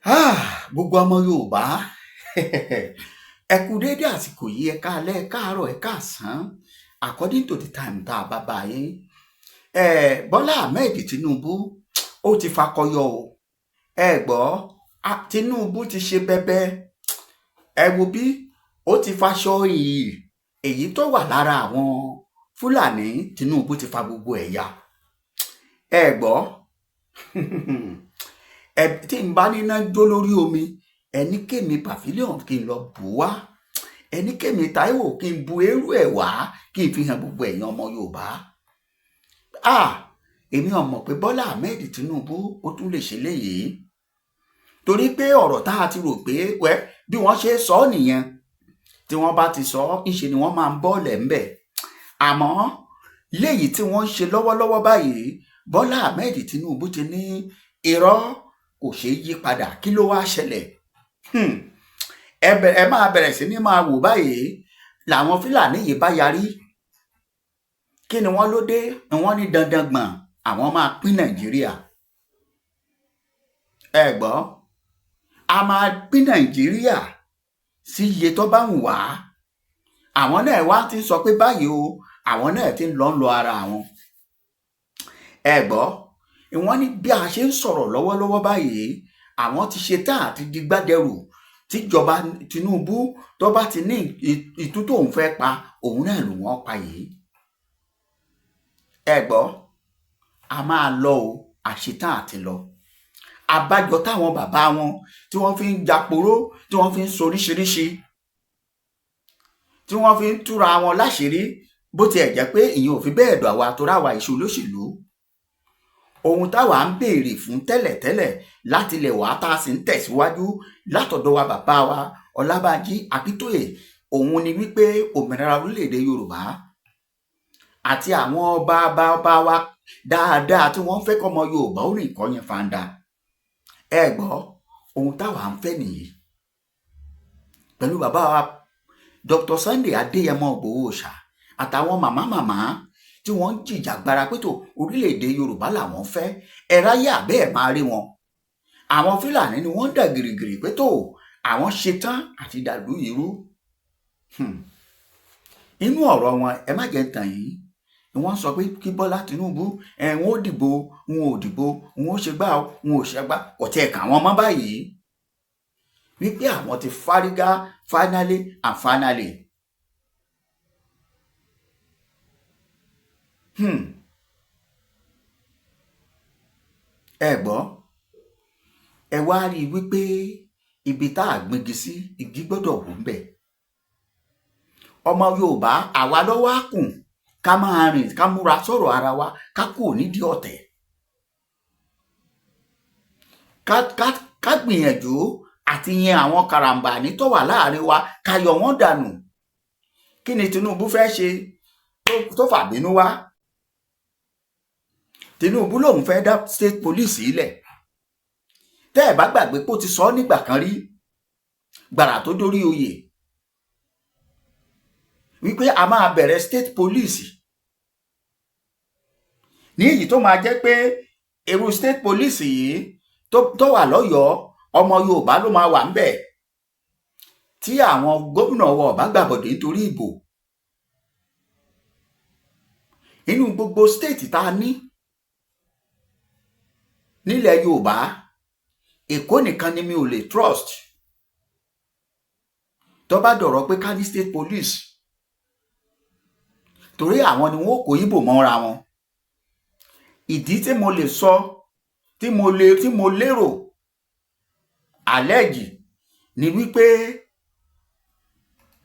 Gbogbo ọmọ Yorùbá ẹ kú déédé àsìkò yìí, ẹ káalẹ́, ẹ káàárọ̀, ẹ káàsán according to the time tá a bá bá yín. Bọ́lá Ahmed Tinubu ó ti fakọyọ o. Ẹ gbọ́, Tinubu ti ṣe bẹbẹ. Ẹ wo bí ó ti faṣọ èyí tó wà lára àwọn Fúlàní. Tinubu ti fa gbogbo ẹ̀ ya. Ẹ gbọ́ tí n bá níná jó lórí omi, ẹni kémi pavilion kí n lọ bù wá, ẹni kémi Táíwò kí n bu eérú ẹ̀ wá kí n fi hàn gbogbo ẹ̀yin ọmọ Yorùbá. Èmi ò mọ̀ pé Bọ́lá Ahmed Tinubu ó tún lè ṣe léyìí, torí pé ọ̀rọ̀ tá a ti rò pé bí wọ́n ṣe sọ ọ́ nìyẹn, tí wọ́n bá ti sọ ọ́ ńṣe ni wọ́n máa ń bọ́ọ̀lẹ̀ ńbẹ̀. Àmọ́ léyìí tí wọ́n ń ṣe lọ́wọ́lọ́wọ́ báyìí, Bọ́lá Ahmed Tinubu ti ní irọ́ kò ṣeé yí padà. Kí ló wá ṣẹlẹ̀? Ẹ máa bẹ̀rẹ̀ sí ní máa wò báyìí làwọn Fúlàní yìí bá yarí. Kí ni wọ́n ló dé? Wọ́n ní dandan gbọ̀n àwọn máa pín Nàìjíríà. Ẹ gbọ́, a máa pín Nàìjíríà sí iye tó bá wù wá. Àwọn náà wá ti sọ pé báyìí o, àwọn náà ti ń lọ ara wọn. Ẹ gbọ́, wọ́n ní bí a ṣe ń sọ̀rọ̀ lọ́wọ́lọ́wọ́ báyìí, àwọn ti ṣe tán àti digbádẹrù. Tíjọba Tinubu tó bá ti ní ìtú tóun fẹ́ pa, òun náà ló wọ́n pa yìí. Ẹ gbọ́, a máa lọ o, àṣetán àti lọ. Àbájọ táwọn bàbá wọn tí wọ́n fi ń japoró, tí wọ́n fi ń soríṣiríṣi, tí wọ́n fi ń túra wọn láṣìírí, bó tiẹ̀ jẹ́ pé ìyẹn ò fi bẹ́ẹ̀ dọ̀ àwa tó ráwa ìṣó olóṣèlú. Ohun táwa ń béèrè fún tẹ́lẹ̀tẹ́lẹ̀ láti ilẹ̀ wá tá a sì ń tẹ̀síwájú látọ̀dọ̀ wa bàbá wa Ọlábánjí Akíntóyè, òun ni wípé òmìnira orílẹ̀-èdè Yorùbá àti àwọn ọba wa dáadáa tí wọ́n fẹ́ kọ́mọ Yorùbá ó rìn kọ́ yẹn fanda. Ẹ gbọ́, ohun táwa ń fẹ́ nìyí. Pẹ̀lú bàbá wa Dr. Sunday Adéyẹmọ Ìgbòho Òòṣà àtàwọn màmá tí wọ́n ń jìjàgbara pé tó orílẹ̀-èdè Yorùbá làwọn fẹ́, ẹ ráyè àbẹ́ ẹ̀ máa rí wọn. Àwọn Fúlàní ni wọ́n ń dà gìrìgìrì pé tó àwọn ṣetán àti dàlú irú. Inú ọ̀rọ̀ wọn, ẹ má jẹ́ tàn yín, wọ́n sọ pé kí Bọ́lá Tinubu wọn ò dìbò, wọn ò dìbò, wọn ò ṣe gbá, wọn ò ṣe gbá, kò tiẹ̀ kà wọ́n mọ́ báyìí. Wípé àwọn ti fárígá finally and finally. Ẹ gbọ́, ẹ wá rí i wípé ibi tá a gbingi sí igi gbọ́dọ̀ wù ńbẹ̀. Ọmọ Yorùbá àwa lọ́wọ́ á kùn ká máa rìn, ká múra sọ̀rọ̀ ara wa, ká kúrò nídìí ọ̀tẹ̀. Ká gbìyànjú àti yan àwọn karambání tó wà láàrin wa, ká yọ wọ́n dànù. Kí ni Tinubu fẹ́ ṣe tó fàbínú wá? Tinubu lòun fẹ́ dá state police ilẹ̀. Tẹ́ ẹ̀ bá gbàgbé pé ó ti sọ nígbà kan rí, gbàrà tó dórí oyè, wípé a máa bẹ̀rẹ̀ state police ní èyí tó máa jẹ́ pé irú state police yìí tó wà lọ́yọ̀ọ́, ọmọ Yorùbá ló máa wà ńbẹ̀. Tí àwọn gómìnà wa ò bá gbàbọ̀dé nítorí ìbò, inú gbogbo state tá a ní nílẹ̀ Yorùbá, Èkó nìkan ni mi ò lè trust tó bá dọ̀rọ̀ pé ká ní state police, torí àwọn ni wọ́n kó ìbò mọ́ra wọn. Ìdí tí mo lè sọ, tí mo lérò àlẹ́jì ni wípé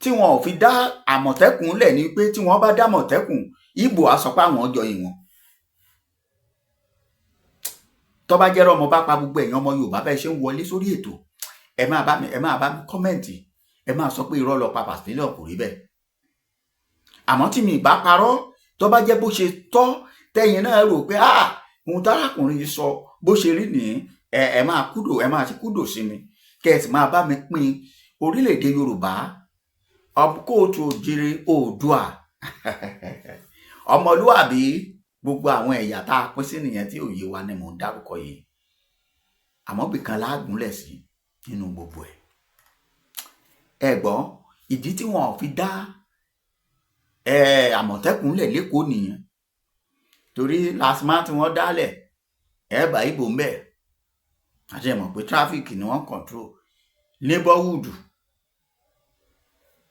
tí wọn ò fi dá Àmọ̀tẹ́kùn lẹ̀, ni pé tí wọ́n bá dá Àmọ̀tẹ́kùn, ìbò á sọ pé àwọn jọyìn wọn. Tó bá jẹ́rọ ọmọ bá pa gbogbo èèyàn ọmọ Yorùbá bẹ́ẹ̀ ṣe ń wọlé sórí ètò, ẹ máa bá mi kọ́mẹ̀ntì, ẹ máa sọ pé irọ́ lọ pa pavilion kò rí bẹ́ẹ̀. Àmọ́ tí mi bá parọ́, tó bá jẹ́ bó ṣe tọ́, tẹ́yin náà rò pé ohun tárákùnrin yìí sọ bó ṣe rí nìyí, ẹ máa ṣe kúdò sí mi, kẹ́ẹ̀sì máa bá mi pín orílẹ̀-èdè Yorùbá, kóòtù òjìrì Oòduà ọmọlúwàbí. Gbogbo àwọn ẹ̀yà tá a pín sí nìyẹn tí òye wa ni mò ń dárúkọ yìí. Àmọ́ bìkan láàgúnlẹ̀ sí. nínú gbogbo ẹ̀. ẹ gbọ́ ìdí tí wọn ò fi dá Àmọ̀tẹ́kùn lẹ̀ lẹ́kọ̀ọ́ nìyẹn, torí lasma tí wọ́n dálẹ̀ bá ìbò ń bẹ̀ àti ẹ̀mọ̀ pé tráfíkì ni wọ́n control. neighborhood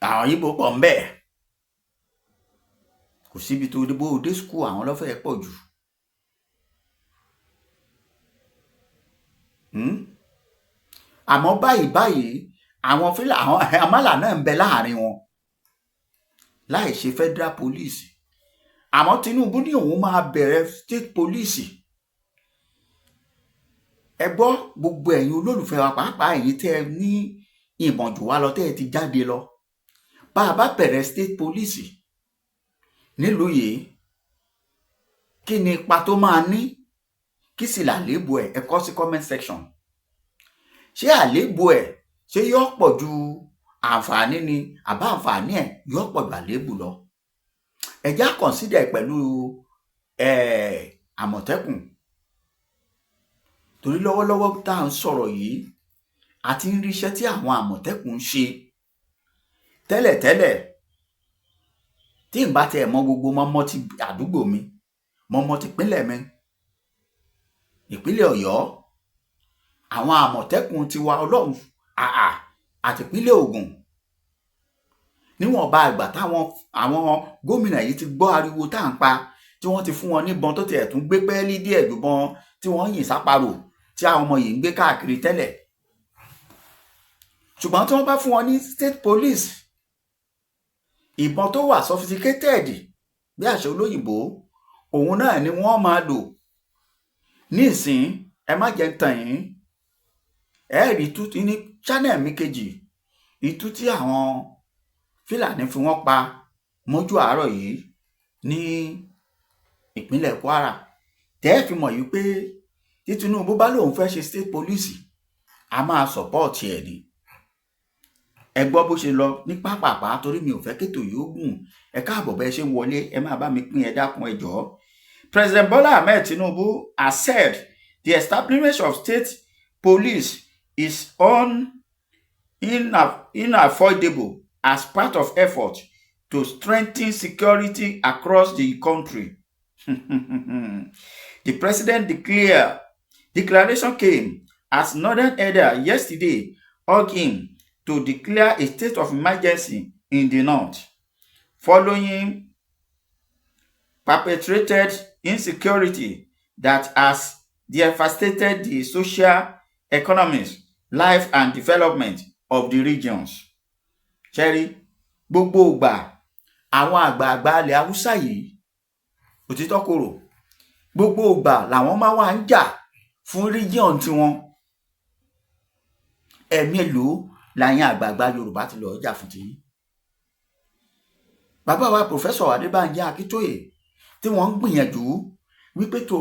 àwọn ìbò pọ̀ ń bẹ̀, kò síbi tó dé bó dé school àwọn lọ́fẹ̀ẹ́ pọ̀ jù. àmọ́ báyìí àwọn fílà àwọn amálà náà ń bẹ láàrin wọn láì ṣe federal police. àmọ́ Tinubu ní òun máa bẹ̀rẹ̀ state police. ẹ gbọ́ gbogbo ẹ̀yin olólùfẹ́ wa, pàápàá ẹ̀yin tẹ́ ẹ ní ìmọ̀ jù wá lọ, tẹ́ ẹ ti jáde lọ, bá a bá bẹ̀rẹ̀ state police nílùú yìí, kí ni ipa tó máa ní, kí sì làléébù ẹ̀? ẹ kọ sí comment section. ṣé àléébù ẹ̀ ṣé yóò pọ̀ ju àǹfààní ni, àbá àǹfààní ẹ̀ yóò pọ̀ ju àléébù lọ? ẹ já consider pẹ̀lú Àmọ̀tẹ́kùn, torí lọ́wọ́lọ́wọ́ tá à ń sọ̀rọ̀ yìí a ti ń ríṣẹ́ tí àwọn Àmọ̀tẹ́kùn ń ṣe tẹ́lẹ̀tẹ́lẹ̀. tí n bá tẹ mọ gbogbo mọ́mọ́ ti àdúgbò mi, mọ́mọ́ ti pínlẹ̀ mi, ìpínlẹ̀ Ọ̀yọ́, àwọn Àmọ̀tẹ́kùn ti wa Ọlọ́run àti ìpínlẹ̀ Ògùn, níwọ̀nba àgbà táwọn àwọn gómìnà yìí ti gbọ́ ariwo tá à ń pa, tí wọ́n ti fún wọn níbọn tó tiẹ̀ tún gbé pẹ́ẹ́lí díẹ̀ jùbọn tí wọ́n yìn sáparò tí àwọn ọmọ yìí ń gbé káàkiri tẹ́lẹ̀. ṣùgbọ́n tí wọ́n bá fún wọn ní state police, ìbọn tó wà sophisticated bí àṣẹ olóyìnbó, òun náà ni wọ́n máa lò. nísìn ẹ má jẹ́ tàn yín, ẹ rí tú ní channel mi kejì, ìtú tí àwọn Fúlàní fi wọ́n pa mọ́jú àárọ̀ yìí ní ìpínlẹ̀ Kwara. tẹ́ ẹ fi mọ̀ yìí pé tí Tinubu bá lóun fẹ́ ṣe state police, a máa support ẹ̀ ni. ẹ gbọ́ bó ṣe lọ ní pápápá, torí mi ò fẹ́ kétò yìí ó gùn. ẹ káàbọ̀ bẹ́ẹ̀ ṣe ń wọlé, ẹ máa bá mi pín, ẹ dákun ẹ jọ̀ọ́. President Bola Ahmed Tinubu has said the establishment of state police is unavoidable as part of effort to strengthen security across the country. The president declaration came as Northern Elder yesterday urged him to declare a state of emergency in the north following perpetrated insecurity that has devastated the social, economic, life and development of the regions. Ṣẹ́rí gbogbo ìgbà àwọn àgbààgbà ilẹ̀ Haúsá yìí, òtítọ́ korò, gbogbo ìgbà làwọn máa wà ń jà fún region tiwọn. ẹ̀mélòó láyìn àgbààgbà Yorùbá ti lọ jà fún tiyín? bàbá wa Professor Adébánjí Akíntóyè tí wọ́n ń gbìyànjú wípé tó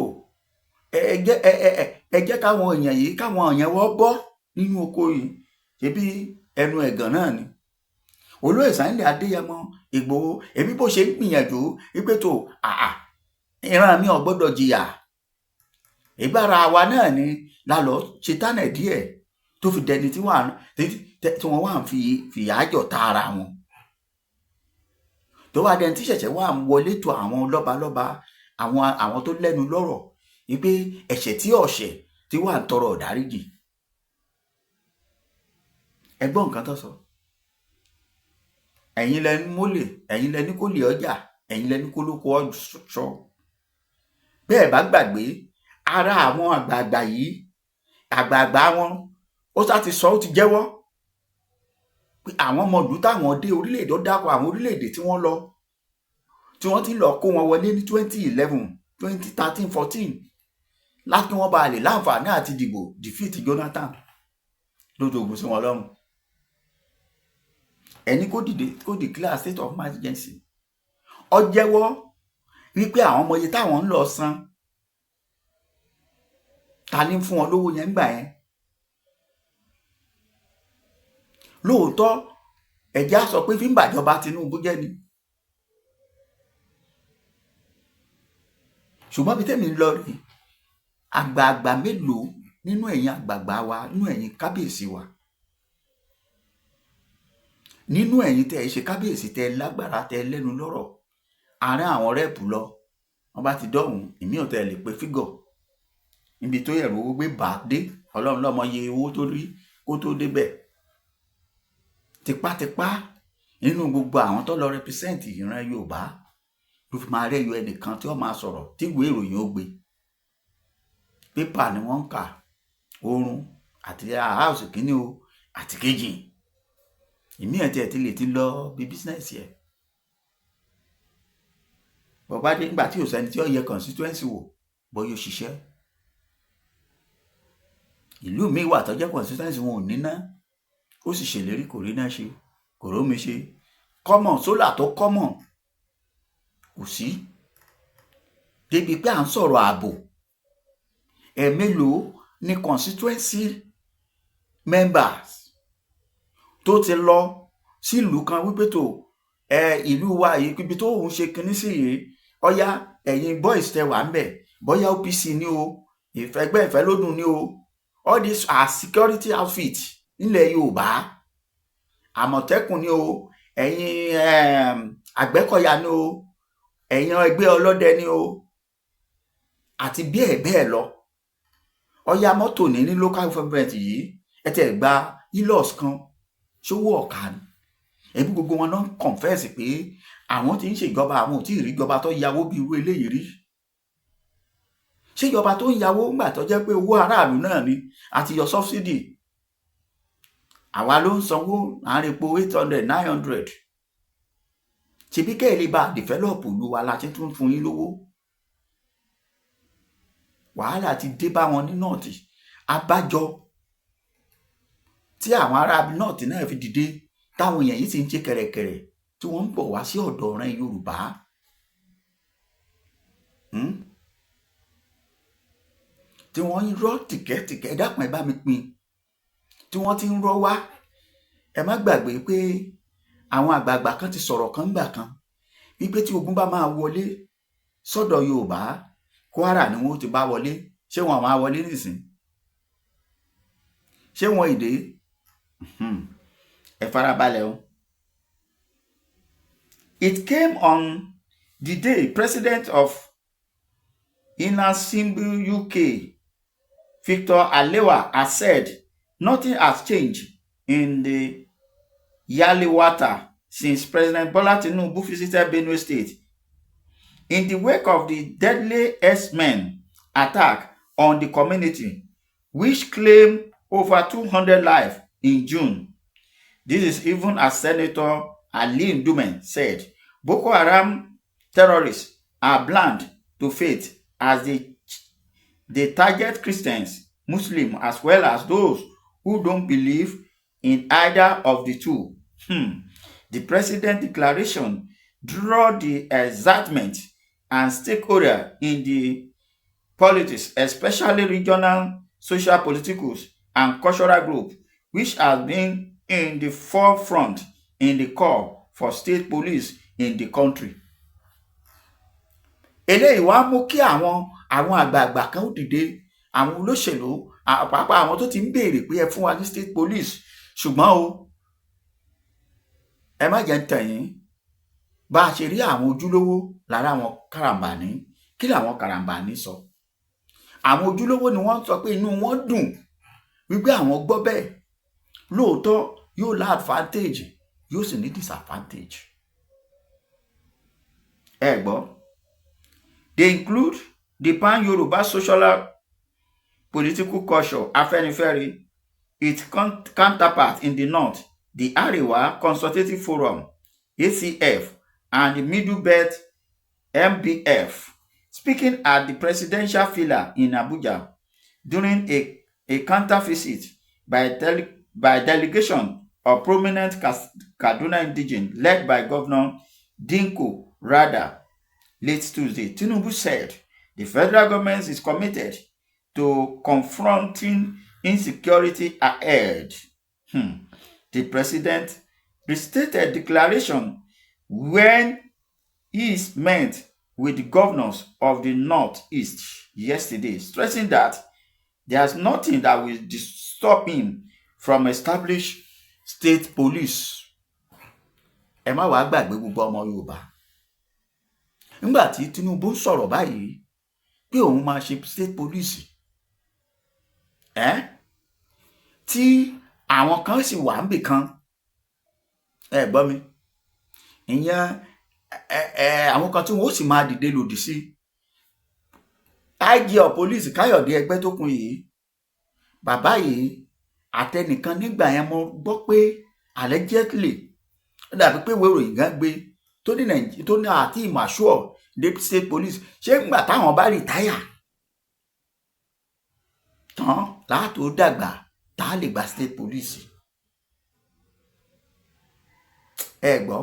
ẹ jẹ́ káwọn èèyàn yìí, káwọn èèyàn wọ́n bọ́ nínú oko yìí, ṣebí ẹnu ẹ̀gàn náà ni. Olóyè Sunday Adéyẹmọ Ìgbòho, èmi bó ṣe ń gbìyànjú wípé tó ìran mi ò gbọ́dọ̀ jìyà, ìbára wa náà ni lálọ ṣetánẹ̀ díẹ̀ tó fi dẹni tí wọ́n wà ń fìyà jọ tààrà wọn, tó wá dẹni tí ṣẹ̀ṣẹ̀ wà ń wọlé tó àwọn lọ́balọ́ba, àwọn tó lẹ́nu lọ́rọ̀ wípé ẹ̀ṣẹ̀ tí ọ̀ṣẹ̀ tí wà ń tọrọ ìdáríjì. ẹ gbọ́ nǹkan tó sọ. ẹ̀yin lẹni mólè, ẹ̀yin lẹni kó lè ọjà, ẹ̀yin lẹni kó lóko ọ̀ṣọ́. bẹ́ẹ̀ bá gbàgbé, ara àwọn àgbààgbà yìí, àgbààgbà wọn ó sá ti sọ, ó ti jẹ́wọ́ pé àwọn ọmọ ìlú táwọn dé orílẹ̀-èdè, ó dákọ̀ àwọn orílẹ̀-èdè tí wọ́n lọ, tí wọ́n ti lọ kó wọn wọlé ní 2011, 2013, 14 láti wọ́n bá lè láǹfààní àti dìbò defeat Jonathan lójú ogun sí wọn lọ́rùn. ẹni kó declare state of emergency. ó jẹ́wọ́ wípé àwọn ọmọ iye táwọn ń lọ san, ta ní fún wọn lówó yẹn gbà yẹn. lóòótọ́ ẹ̀já sọ pé fi ń bàjọba Tinubu jẹ́ ni, ṣùgbọ́n bí tẹ́mi ń lọ rí, àgbààgbà mélòó nínú ẹ̀yin àgbààgbà wa, nínú ẹ̀yin kábíyèsí wa nínú ẹ̀yin tẹ́ ẹ ṣe kábíyèsí tẹ́ ẹ lágbára tẹ́ ẹ lẹ́nu lọ́rọ̀ àárín àwọn rẹ́ẹ̀pù lọ wọ́n bá ti dọ̀hún ìmí ò tẹ́ ẹ lè pe fígọ̀ níbi tó yẹ̀rù owó gbé bá dé ọlọ́run lọ́mọ iye owó tó rí kó tó débẹ̀ tipátipá nínú gbogbo àwọn tó lọ rẹpísẹ́ǹtì ìran Yorùbá ló fi máa rẹ́yọ ẹnìkan tí wọ́n máa sọ̀rọ̀ tí ìwé ìròyìn ó gbé pépà ni wọ́n ń kà oorun àti house kìíní o àti kejì ìmí ẹ̀ tí ẹ̀ ti lè ti lọ bí bísínẹ́sì ẹ̀ bọ̀bá dé nígbà tí ò sẹ́ni tí ó yẹ constituency wò bóyá ó ṣiṣẹ́ ìlú mi wà tó jẹ́ constituency wọn ò níná ó sì ṣèlérí kò rí náà ṣe kò rómi ṣe kọ́mọ̀ sólà tó kọ́mọ̀ kò sí débi pé à ń sọ̀rọ̀ ààbò mélòó ni constituency members tó ti lọ sílùú kan wípé tó ìlú wa yìí ibi tó òun ṣe kinní sí yìí ọyá ẹ̀yin boys tẹ wà ń bẹ̀ bóyá OPC ni o ìfẹ́gbẹ́ ìfẹ́lódùn ni o all these are security outfit nílẹ̀ Yorùbá Àmọ̀tẹ́kùn ni o ẹ̀yin Àgbẹ̀kọ̀yà ni o ẹ̀yin ẹgbẹ́ ọlọ́dẹ ni o àti bẹ́ẹ̀ bẹ́ẹ̀ lọ ọyá mọ́tò ní local government yìí ẹ tẹ̀ gba ilos kan ṣówó ọ̀ka ni ẹbí gbogbo wọn náà confess pé àwọn tí ń ṣèjọba àwọn ò tí ì rí ìjọba tó yáwó bí irú eléyìí rí ṣé ìjọba tó ń yáwó ńgbà tó jẹ́ pé owó aráàlú náà ni àti yọ subsidy àwa ló ń sanwó àárín epo 800 900 ṣebí kẹ́ẹ̀lì bá develop ìlú wa láti tún fún yín lówó wàhálà ti dé bá wọn ní nọ́ọ̀tì abájọ tí àwọn ará nọ́ọ̀tì náà fi dìde táwọn èèyàn yìí sì ń ṣe kẹ̀rẹ̀kẹ̀rẹ̀ tí wọ́n ń bọ̀ wá sí ọ̀dọ̀ ọ̀ràn Yorùbá tí wọ́n ń rọ́ tìkẹ́tìkẹ́ ẹ dákun ẹ bá mi pín tí wọ́n ti ń rọ́ wá ẹ má gbàgbé pé àwọn àgbààgbà kan ti sọ̀rọ̀ kan gbà kan wípé tí ogun bá máa wọlé sọ́dọ̀ Yorùbá Kwara ni wọ́n ti bá wọlé ṣé wọn máa wọlé nísìn ṣé wọn ìdè ẹ farabalẹ̀ o. It came on the day President of Inasimbu UK Victor Alewa has said nothing has changed in the Yaliwata since President Bola Tinubu visited Benue State. In the wake of the deadly X-Men attack on the community, which claimed over 200 lives in June. This is even as Senator Ali Ndume said, Boko Haram terrorists are blind to faith as they target Christians, Muslims, as well as those who don't believe in either of the two. The president's declaration drew the excitement and stakeholders in the politics, especially regional, social, political, and cultural groups, which has been in the forefront in the call for state police in the country. Eléyìí wá mú kí àwọn àgbààgbà kan ó dìde àwọn olóṣèlú pàápàá àwọn tó ti ń béèrè pé ẹ fún wa ní state police ṣùgbọ́n o ẹ má jẹ́ ń tàn yín bá a ṣe rí àwọn ojúlówó lára àwọn karambani kí làwọn karambani sọ àwọn ojúlówó ni wọ́n sọ pé inú wọn dùn wípé àwọn gbọ́ bẹ́ẹ̀ lóòótọ́ yóò lá advantage yóò sì ní disadvantage ẹ gbọ́. They include the pan-Yoruba social political culture, Afenifere, its counterpart in the north, the Arewa Consultative Forum, ACF, and the Middle Belt, MBF. Speaking at the presidential villa in Abuja during a counter visit by delegation of prominent Kaduna indigenes led by Governor Dinko Rada, late Tuesday, Tinubu said the federal government is committed to confronting insecurity ahead. The president restated declaration when he met with the governors of the Northeast yesterday, stressing that there's nothing that will stop him from establishing state police. ẹ má wàá gbàgbé gbogbo ọmọ Yorùbá nígbà tí Tinubu ń sọ̀rọ̀ báyìí pé òun máa ṣe state police tí àwọn kan sì wà níbì kan ẹ gbọ́ mi ìyẹn àwọn kan tí wọ́n sì máa dìde lòdì sí IG of police Káyọ̀dé Ẹgbẹ́tókun yìí bàbá yìí àtẹnìkan nígbà yẹn mo gbọ́ pé allegedly ó dàbí pé ìwé ìròyìn gan gbé tó ní àti ìmàṣúọ deputy state police ṣé ńgbà táwọn bá rìtáyà tán láàtò dàgbà tá a lè gba state police ẹ gbọ́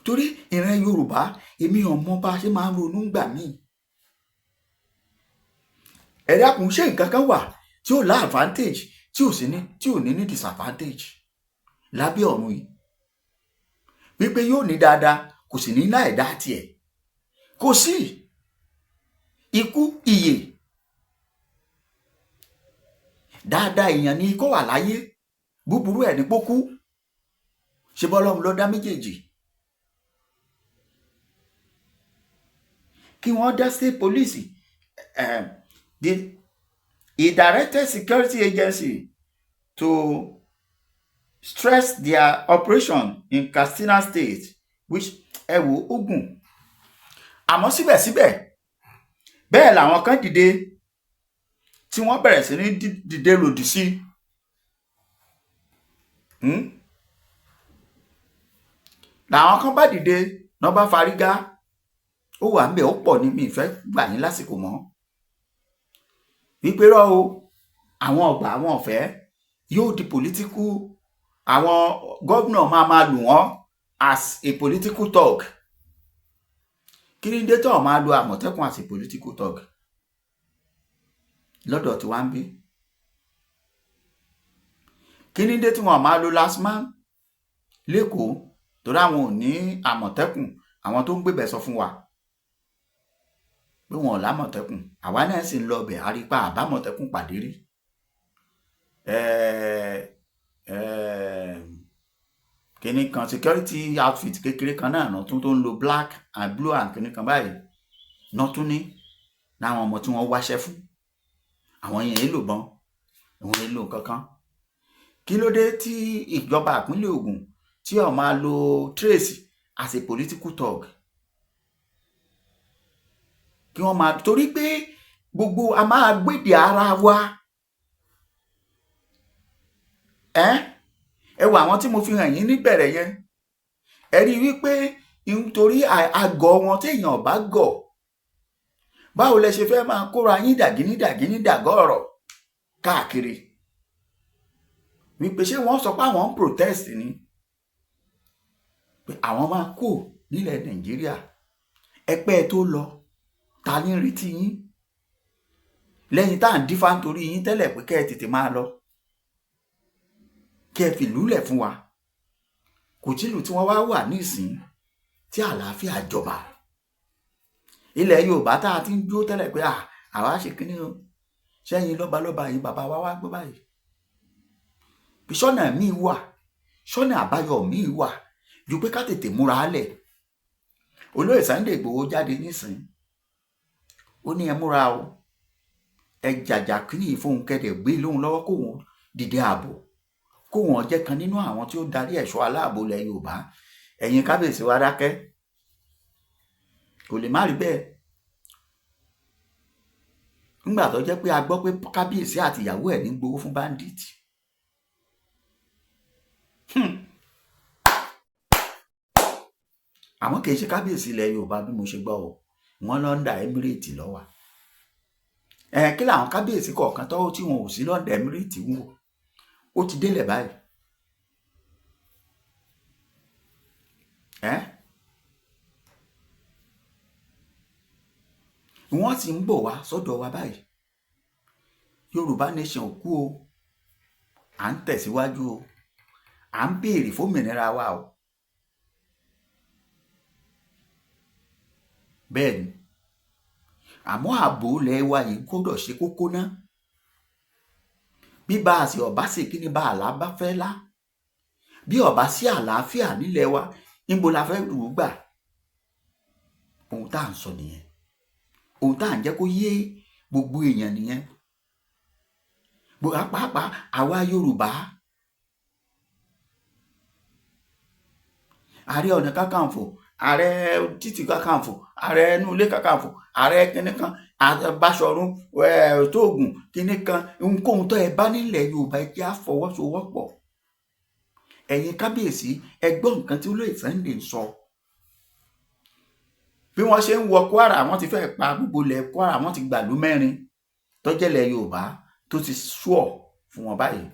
torí ìran Yorùbá èmi ọmọ bá ṣe máa ń ronú gbà míì ẹ dákun ṣé nǹkan kan wà tí ó lá advantage tí ò ní ní disadvantage lábẹ́ ọ̀run yìí wípé yóò ní dáadáa kò sì ní láì dá tiẹ̀ kò sí ikú ìyè dáadáa èèyàn ní kó wà láyé búburú ẹ̀ ní pókú ṣe bọ́lọ́run ló dá méjèèjì kí wọ́n dá state police he directed security agency to stress their operation in Katsina State which ẹ wò ogun àmọ́ síbẹ̀síbẹ̀ bẹ́ẹ̀ làwọn kan dìde tí wọ́n bẹ̀rẹ̀ sí ní dìde lòdì sí làwọn kan bá dìde náà bá fárígá ó wà ń bẹ̀ ó pọ̀ ní mi ìfẹ́ gbà yín lásìkò mọ́ wípé rọ́ o àwọn ọgbà àwọn ọ̀fẹ́ yóò di political àwọn gómìnà máa lù wọ́n as a political talk kí ni dé tó máa lo Àmọ̀tẹ́kùn as a political talk lọ́dọ̀ tí wá ń bí kí ni dé tí wọ́n máa lo LASTMA lẹ́kọ̀ọ́ torí àwọn ò ní Àmọ̀tẹ́kùn àwọn tó ń gbébẹ̀ sọ fún wa pé wọn ò lámọ̀tẹ́kùn àwa náà sì ń lọ bẹ̀ àrípa àbámọ̀tẹ́kùn pàdé rí kíní kan security outfit kékeré kan náà náà tún tó ń lo black and blue and kíní kan báyìí náà tún ní láwọn ọmọ tí wọ́n wáṣẹ́ fún àwọn yẹn èlò bọn àwọn èlò kankan kí ló dé tí ìjọba ìpínlẹ̀ Ògùn tí ó máa lo trace as a political talk kí wọ́n máa torí pé gbogbo a máa gbèdè ara wa ẹ wo àwọn tí mo fi hàn yín níbẹ̀rẹ̀ yẹn ẹ rí i wípé nítorí àgọ́ wọn téèyàn bá gọ̀ báwo lẹ ṣe fẹ́ máa kóra yín dàgíní dàgọ́ ọ̀rọ̀ káàkiri wípé ṣé wọ́n sọ pé àwọn ń protest ni pé àwọn máa kó nílẹ̀ Nàìjíríà ẹgbẹ́ tó lọ ta ní retí yín lẹ́yìn tá à ń dífá nítorí yín tẹ́lẹ̀ pé kẹ́ ẹ tètè máa lọ kẹ́ ẹ fìlú lẹ̀ fún wa kò tílù tí wọ́n wá wà nísìn tí àlàáfíà jọba ilẹ̀ Yorùbá tá a ti ń dúró tẹ́lẹ̀ pé àwa ṣe kínní o sẹ́yìn lọ́balọ́ba yìí bàbá wa wá gbọ́ báyìí bí sọ́nà míì wà sọ́nà àbáyọ míì wà ju pé ká tètè múra lẹ̀ olóyè Sunday Igboho jáde nísìn ó ní ẹ múra o ẹ jàjà kínní ìfohùn kẹdẹ gbé lóhùn lọ́wọ́ kó wọn dìde ààbò kó wọn jẹ́ kan nínú àwọn tí ó darí ẹ̀ṣọ́ aláàbò ilẹ̀ Yorùbá ẹ̀yin kábíyèsí wa dákẹ́ kò lè má rí bẹ́ẹ̀ nígbà tó jẹ́ pé a gbọ́ pé kábíyèsí àti ìyàwó ẹ̀ ní gbowó fún bandit àmọ́ kì í ṣe kábíyèsí ilẹ̀ Yorùbá bí mo ṣe gbọ́ o wọ́n lọ́ndà Emirate lọ́wọ́ kí làwọn kábíyèsí kọ̀ọ̀kan tọ́wọ́ tí wọn ò sí lọ́ndà Emirate wò ó ti délẹ̀ báyìí wọ́n sì ń bọ̀ wá sọ́dọ̀ wa báyìí Yorùbá nation ò kú o à ń tẹ̀síwájú o à ń béèrè fómìnira wa o bẹ́ẹ̀ ni àmọ́ ààbò ilẹ̀ wa yìí gbọ́dọ̀ ṣe kókó ná bí bá a sì ọ̀bá sì kí ni bá a là bá fẹ́ lá bí ó bá sí àlàáfíà nílẹ̀ wa níbo la fẹ́ rù ú gbà? Ohun tá à ń sọ nìyẹn, ohun tá à ń jẹ́ kó yé gbogbo èèyàn nìyẹn. Pàápàá àwa Yorùbá, Ààrẹ Ọ̀nà Kakanfò, Ààrẹ Títí Kakanfò, Ààrẹ inú ilé Kakanfò, Ààrẹ kíní kan, Báṣọ̀run Tóògùn kíní kan, ohunkóhun tó ẹ bá nílẹ̀ Yorùbá ẹ jẹ́ á fọwọ́sowọ́pọ̀. Ẹ̀yin kábíyèsí, ẹ gbọ́ nǹkan tí olóyè Sunday ń sọ. Bí wọ́n ṣe ń wọ Kwara, wọ́n ti fẹ́ pa gbogbo ilẹ̀ Kwara, wọ́n ti gbàlú 4 tó jẹ́lẹ̀ Yorùbá tó ti ṣúọ̀ fún wọn báyìí.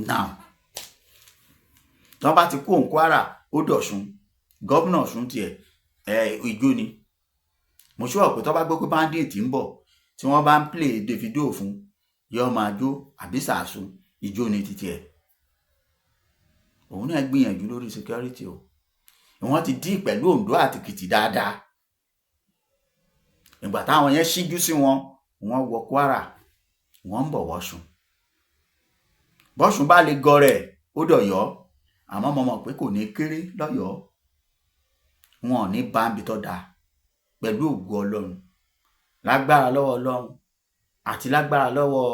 Now tí wọ́n bá ti kó Kwara ó dọ̀ṣun, gómìnà Ọ̀ṣun tiẹ̀ Ìjó ni. Mo ṣọ́ pé tó bá gbọ́ pé bandit ń bọ̀ tí wọ́n bá ń play Davido fún yóò máa jó àbí sàásùn, Ìjó ni títí ẹ̀. Òun náà gbìyànjú lórí security o. Wọ́n ti dí pẹ̀lú Oǹdó àti Èkìtì dáadáa. Ìgbà táwọn yẹn ṣíjú sí wọn, wọ́n wọ Kwara, wọ́n ń bọ̀ wọ́ṣun. Bọ́ṣun bá lè gọrẹ̀ ó dọ̀yọ́, àmọ́ mo mọ̀ pé kò ní kéré lọ́yọ̀ọ́. Wọn ò ní bá ń bi tó dáa pẹ̀lú ògo Ọlọ́run, lágbára lọ́wọ́ Ọlọ́run àti lágbára lọ́wọ́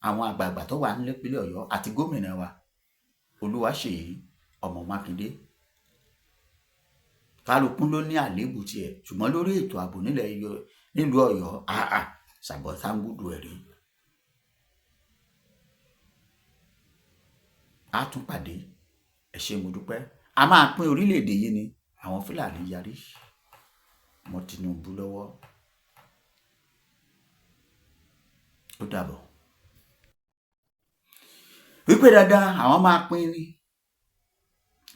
àwọn àgbààgbà tó wà nípínlẹ̀ Ọ̀yọ́ àti gómìnà wa Olúwaṣèyí ọmọ Mákindé. Kálukú ló ní àléébù tiẹ̀, ṣùgbọ́n lórí ètò ààbò nílùú Ọ̀yọ́ ṣàbọ̀sángúdù ẹ̀rí. A tún pàdé, ẹ ṣé mo dúpẹ́. A máa pín orílẹ̀-èdè yìí ni àwọn Fúlàní yarí mọ́ Tinubu lọ́wọ́. Ó dàbọ̀. Wípé dáadáa àwọn máa pín ní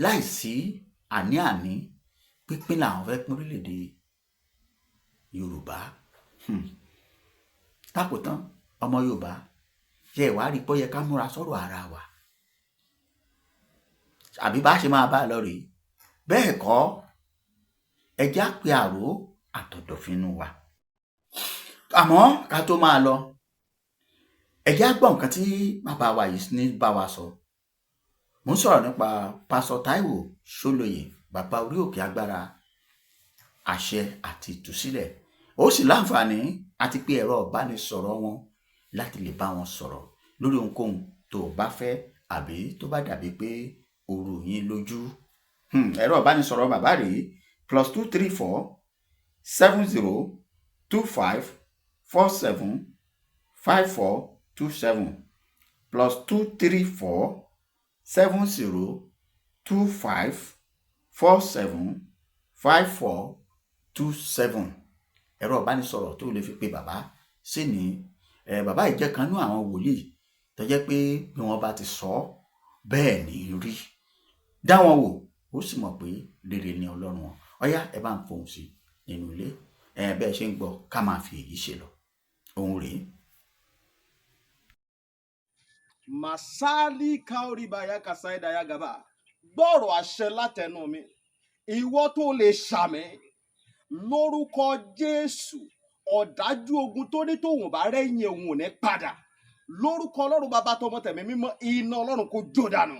láìsí àní-àní, pínpín làwọn fẹ́ pín orílẹ̀-èdè Yorùbá. Tákòtán ọmọ Yorùbá ṣe ìwà rí pé ó yẹ ká múra sọ́rọ̀ ara wa, àbí bá ṣe máa bá a lọ rèé? Bẹ́ẹ̀ kọ́, ẹ jẹ́ á pe àrò àtọ̀dọ̀fínú wa. Àmọ́ ká tó máa lọ, ẹ jẹ́ á gbọ́ nǹkan tí bàbá wa yìí ní bá wa sọ. Mo ń sọ̀rọ̀ nípa Pásítọ̀ Táíwò Ṣólóyè, bàbá orí òkè agbára àṣẹ àti ìtúsílẹ̀. Ó sì láǹfààní àti pé ẹ̀rọ ìbánisọ̀rọ̀ wọn láti lè bá wọn sọ̀rọ̀ lórí ohunkóhun tó bá fẹ́ àbí tó bá dàbí pé òru yín lójú. Ẹ̀rọ ìbánisọ̀rọ̀ bàbá rèé +234 7025 47 5427 +234 7025 47 5427. Ẹ̀rọ ìbánisọ̀rọ̀ tó lè fi pe bàbá sí ní bàbá yìí jẹ́ kan nínú àwọn wòlíì tó jẹ́ pé bí wọ́n bá ti sọ bẹ́ẹ̀ ní rí. Dá wọn wò ó sì mọ̀ pé rere ni Ọlọ́run wọn. Ọ̀yá ẹ bá ń fohùn sí nínú ilé bẹ́ẹ̀ ṣe ń gbọ́ ká máa fi èyí ṣe lọ. Ohun rèé. Masali kaoribaya kasaidaya gaba. Gbọ́rọ̀ àṣẹ látẹnu mi. Ìwọ tó lè ṣàmì lórúkọ Jésù. Ọ̀dájú ogun tó ní tòun bá rẹ́yìn òun ò ní padà. Lórúkọ Ọlọ́run bàbá tọmọ tẹ̀mí mímọ́, iná Ọlọ́run kó jó dànù.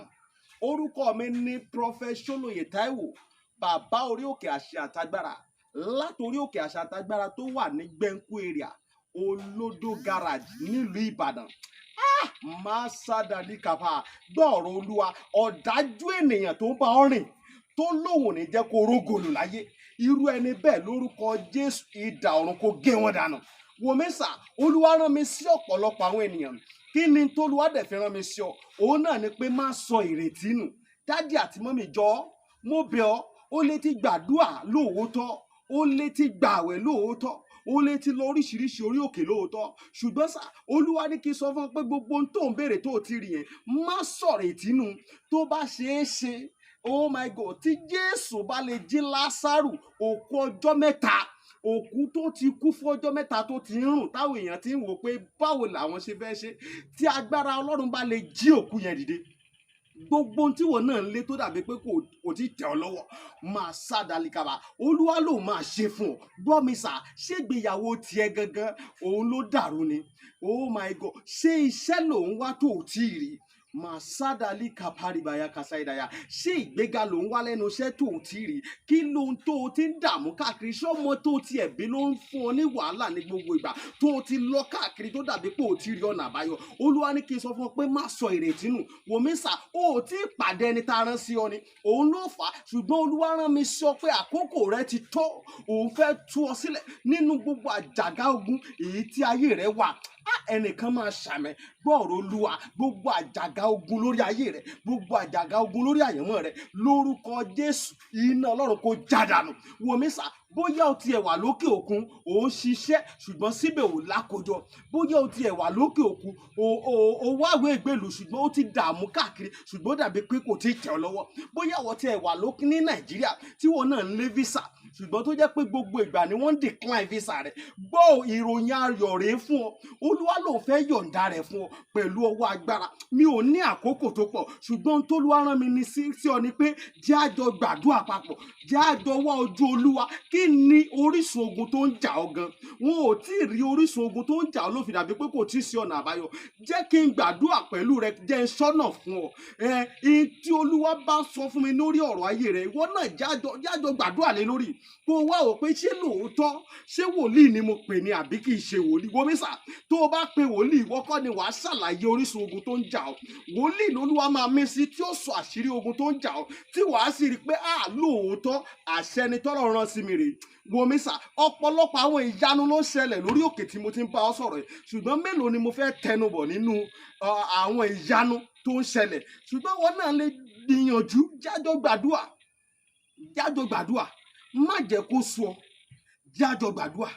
Orúkọ mi ní Prophet Ṣólóyè Táíwò, bàbá orí òkè àṣẹ àtagbára. Látorí òkè àṣẹ àtagbára tó wà ní Gbẹ́ńkú area, Olódó garage nílùú Ìbàdàn. Máa sádàlí kàfà gbọ́ọ̀rọ̀ Olúwa. Ọ̀dájú ènìyàn tó bá ọ rìn tó lóun ní jẹ́ kó rógòlù láyé, irú ẹni bẹ́ẹ̀ lórúkọ Jésù idà ọ̀run kó gé wọn dànù. Wòmísà, Olúwa rán mi sí ọ̀pọ̀lọpọ̀ àwọn ènìyàn. Kí ni t'Olúwa dẹ̀ fi rán mi sí ọ? Òun náà ni pé má sọ ìrètí nù. Dádì àti mọ́mì jọ̀ọ́, mo bẹ̀ ọ́, ó lè ti gbàdúrà lóòótọ́, ó lè ti gbààwẹ̀ lóòótọ́, ó lè ti lọ oríṣiríṣi orí òkè lóòótọ́, ṣùgbọ́n sá Olúwa ní kí n sọ fún ọ pé gbogbo ohun tó ń béèrè tó ti rí yẹn má sọ̀rọ̀ ìtínú. Tó bá ṣeé ṣe, oh my God, tí Jésù bá lè jí Lásárù, òkú ọjọ́ 3, òkú tó ti kú fún ọjọ́ 3 tó ti ń rùn, táwọn èèyàn ti ń wò pé báwo làwọn ṣe fẹ́ ṣe, tí agbára Ọlọ́run bá lè jí òkú yẹn dìde, gbogbo ohun tí wọn náà ń lé tó dàbí pé kò tí tẹ̀ ọ́ lọ́wọ́ máa sádàlíkàbà. Olúwa ló máa ṣe fún ọ. Gbọ́ mi sà, ṣé ìgbéyàwó tiẹ̀ gangan òun ló dàrú ni? Oh my God, ṣé iṣẹ́ lòun wá tó ò tí ì rí? màsádàlì kàpárìbàyà kàsáìdàyà. Ṣé ìgbéga ló ń wá lẹ́nu iṣẹ́ tó ò tí rí? Kí ló ń tó o ti ń dààmú káàkiri? Ṣé ọmọ tó o ti ẹ̀bí ló ń fún ọ ní wàhálà ní gbogbo ìgbà tó o ti lọ káàkiri tó dàbí pé o ti rí ọ̀nà àbáyọ? Olúwa ní kí n sọ fún ọ pé má sọ ìrètí nù. Wòmísà, o ò tí ì pàdé ẹni tá a rán sí ọ ni. Òun ló fà á. Ṣùgbọ́n Olúwa rán mi sọ pé àkókò rẹ ti tó. Òun fẹ́ tú ọ sílẹ̀ nínú gbogbo àjàgà ogun èyí tí ayé rẹ wà. Ẹnìkan máa ṣàmẹ gbọ́ọ̀rọ̀ Olúwa, gbogbo àjàgà ogun lórí ayé rẹ, gbogbo àjàgà ogun lórí àyànmọ́ rẹ, lórúkọ Jésù iná Ọlọ́run kó jádànù. Wòmísà, bóyá o tiẹ̀ wà lókè òkun ò ń ṣiṣẹ́ ṣùgbọ́n síbẹ̀ ò lákojọ. Bóyá o tiẹ̀ wà lókè òkun ò wáwé ìgbèlú ṣùgbọ́n ó ti dààmú káàkiri ṣùgbọ́n ó dàbí pé kò tí ì tẹ̀ ọ́ lọ́wọ́. Bóyá o tiẹ̀ wà lókè ní Nàìjíríà tí wọn náà ń lé visa ṣùgbọ́n tó jẹ́ pé gbogbo ìgbà ni wọ́n ń decline visa rẹ̀. Gbọ́ ìròyìn ayọ̀ rèé fún ọ. Olúwa ló fẹ́ yọ̀ǹda rẹ̀ fún ọ pẹ̀lú ọwọ́ agbára. Mi ò ní àkókò tó pọ̀ ṣùgbọ́n t'Olúwa rán mi ní sí ọ ni pé jẹ́ a jọ gbàdúrà papọ̀, jẹ́ a jọ wá ojú Olúwa. Kí ni orísun ogun tó ń jà ọ́ gan? Wọn ò tí ì rí orísun ogun tó ń jà ọ́ ló fi dàbí pé kò tí ì sí ọ̀nà àbáyọ. Jẹ́ kí n gbàdúrà pẹ̀lú rẹ, jẹ́ n ṣọ́nà fún ọ. Tí Olúwa bá sọ fún mi lórí ọ̀rọ̀ ayé rẹ, ìwọ náà jájọ gbàdúrà lé lórí. Kó wá wò pé ṣé lóòótọ́ ṣé wòlíì ni mo pè ní àbí kì í ṣe wòlíì. Wòmísà, tó o bá pe wòlíì, ìwọ kọ́ ni wàá ṣàlàyé orísun ogun tó ń jà ọ́. Wòlíì lolúwa máa mí sí tí ó sọ àṣírí ogun tó ń jà ọ́, tí wàá sì rí i pé lóòótọ́ àṣẹ ni tọ́lọ́run rán sí mi rèé. Wòmísà, ọ̀pọ̀lọpọ̀ àwọn ìyanu ló ṣẹlẹ̀ lórí òkè tí mo ti ń bá ọ sọ̀rọ̀ yìí ṣùgbọ́n mélòó ni mo fẹ́ tẹnubọ̀ nínú àwọn ìyanu tó ń ṣẹlẹ̀. Ṣùgbọ́n wọn náà lè gbìyànjú jájọ gbàdúrà má jẹ́ kó sú ọ, jájọ gbàdúrà.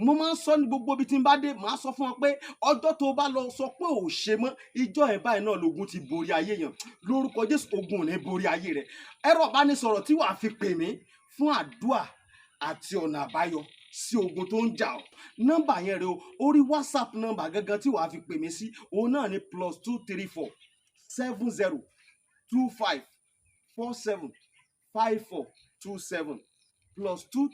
Mo máa ń sọ ní gbogbo ibi tí n bá dé, màá sọ fún ọ pé ọjọ́ tó bá lọ sọ pé ò ṣe mọ́, ìjọ ẹ̀ báyìí náà lógun ti borí ayé yẹn. Lórúkọ Jésù ogun ò ní borí ayé rẹ. Ẹ̀rọ ìbánisọ̀rọ̀ tí wàá fi pè mí fún àdúrà àti ọ̀nà àbáyọ sí ogun tó ń jà ọ́. Nọ́mbà yẹn rẹ o, orí WhatsApp nọ́mbà gangan tí wàá fi pè mí sí, òun náà ni +234 70 25 47 54 27 +2